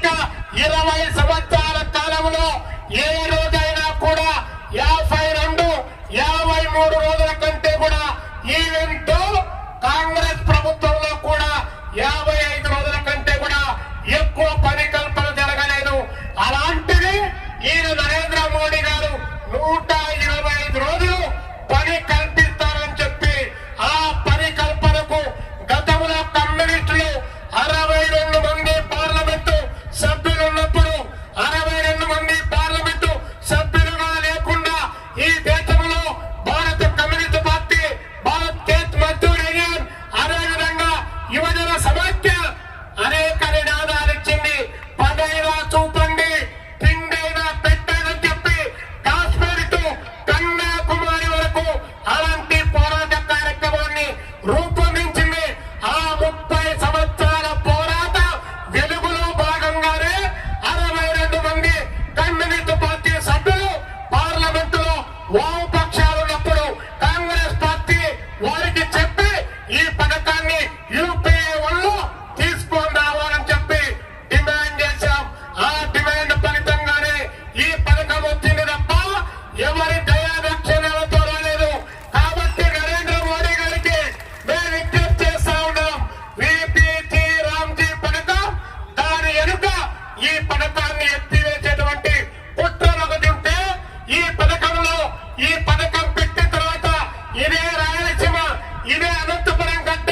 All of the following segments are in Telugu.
ఇక 20 సంవత్సరాల కాలంలో ఏ రోజైనా కూడా 52, 53 రోజుల కంటే కూడా ఈవెంట్ కాంగ్రెస్ ప్రభుత్వంలో కూడా 55 రోజుల కంటే కూడా ఎక్కువ పని కల్పన జరగలేదు. అలాంటిది ఈయన నరేంద్ర మోడీ గారు 125 రోజులు పని కల్పిస్తారని చెప్పి ఆ పని కల్పనకు గతంలో కమ్యూనిస్టులు 62 మంది పార్లమెంటు సభ్యులు ఉన్నప్పుడు 62 మంది పార్లమెంటు సభ్యులుగా లేకుండా ఈ దేశంలో భారత communist party, Bharat state Mazdoor union, అదేవిధంగా యువజన సమాఖ్య అనేక నినాదాలు ఇచ్చింది. పదైనా చూపండి, తిండైనా పెట్టని చెప్పి కాశ్మీర్ టు కన్యాకుమారి వరకు అలాంటి పోరాట కార్యక్రమాన్ని రూపొందించింది. ఆ 30 సంవత్సరాల పోరాట వెలుగులో భాగంగానే 62 మంది కమ్యూనిస్ట్ పార్టీ సభ్యులు పార్లమెంటులో వామపక్షాలు ఉన్నప్పుడు కాంగ్రెస్ పార్టీ వారికి చెప్పి ఈ పథకాన్ని యూపీఏ వల్ల తీసుకొని రావాలని చెప్పి డిమాండ్ చేశాం. ఆ డిమాండ్ ఫలితంగానే ఈ పథకం వచ్చింది తప్ప ఎవరి దయాదక్షిణాలతో రాలేదు. కాబట్టి నరేంద్ర మోడీ గారికి మేము విజ్ఞప్తి చేస్తా ఉన్నాం, విపిజి రామ్జీ పథకం దాని వెనుక ఈ పథకాన్ని ఎత్తివేసేటువంటి కుట్ర ఒకటి ఉంటే ఈ పథకంలో ఈ పథకం పెట్టిన తర్వాత ఇదే రాయలసీమ, ఇదే అనంతపురం గడ్డ,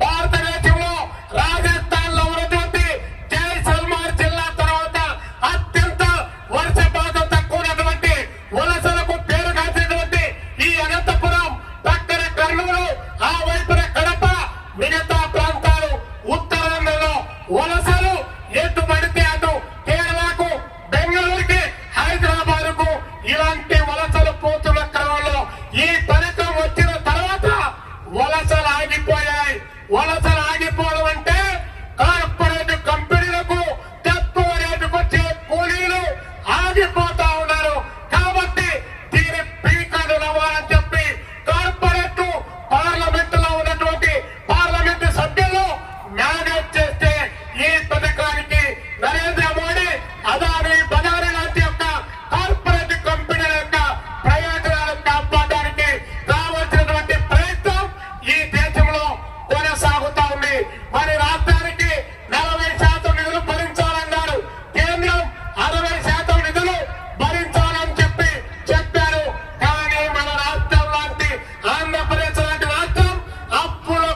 భారతదేశంలో రాజస్థాన్ లో ఉన్నటువంటి జైసల్మార్ జిల్లా తర్వాత అత్యంత వర్షపాతం తక్కువ ఉన్నటువంటి వలసలకు పేరుగాంచినటువంటి ఈ అనంతపురం పక్కన కర్నూలు, ఆ వైపున కడప, మిగతా ప్రాంతాలు ఉత్తరాంధ్రలో వలసలు ఎటు పడితే అటు కేరళకు, బెంగళూరుకి, హైదరాబాద్ కు ఇలాంటి వలసలు పోతున్న క్రమంలో ఈ పథకం వచ్చిన తర్వాత వలసలు ఆగిపోయాయి. వలసలు ఆగిపోవడం అంటే కార్పొరేట్ కంపెనీలకు తక్కువ రేటుకు వచ్చే కూలీలు ఆగిపోతా ఉన్నారు. కాబట్టి దీని పీకలు నవ్వాలని చెప్పి కార్పొరేట్ పార్లమెంటులో ఉన్నటువంటి పార్లమెంటు సభ్యులు మేనేజ్ చేస్తే ఈ పథకానికి నరేంద్ర మోడీ, అదానీ, బజారీ లాంటి యొక్క కార్పొరేట్ కంపెనీల యొక్క ప్రయోజనాలను కాపాడడానికి కావలసినటువంటి ప్రయత్నం ఈ దేశంలో కొనసాగుతా ఉంది. మరి రాష్ట్ర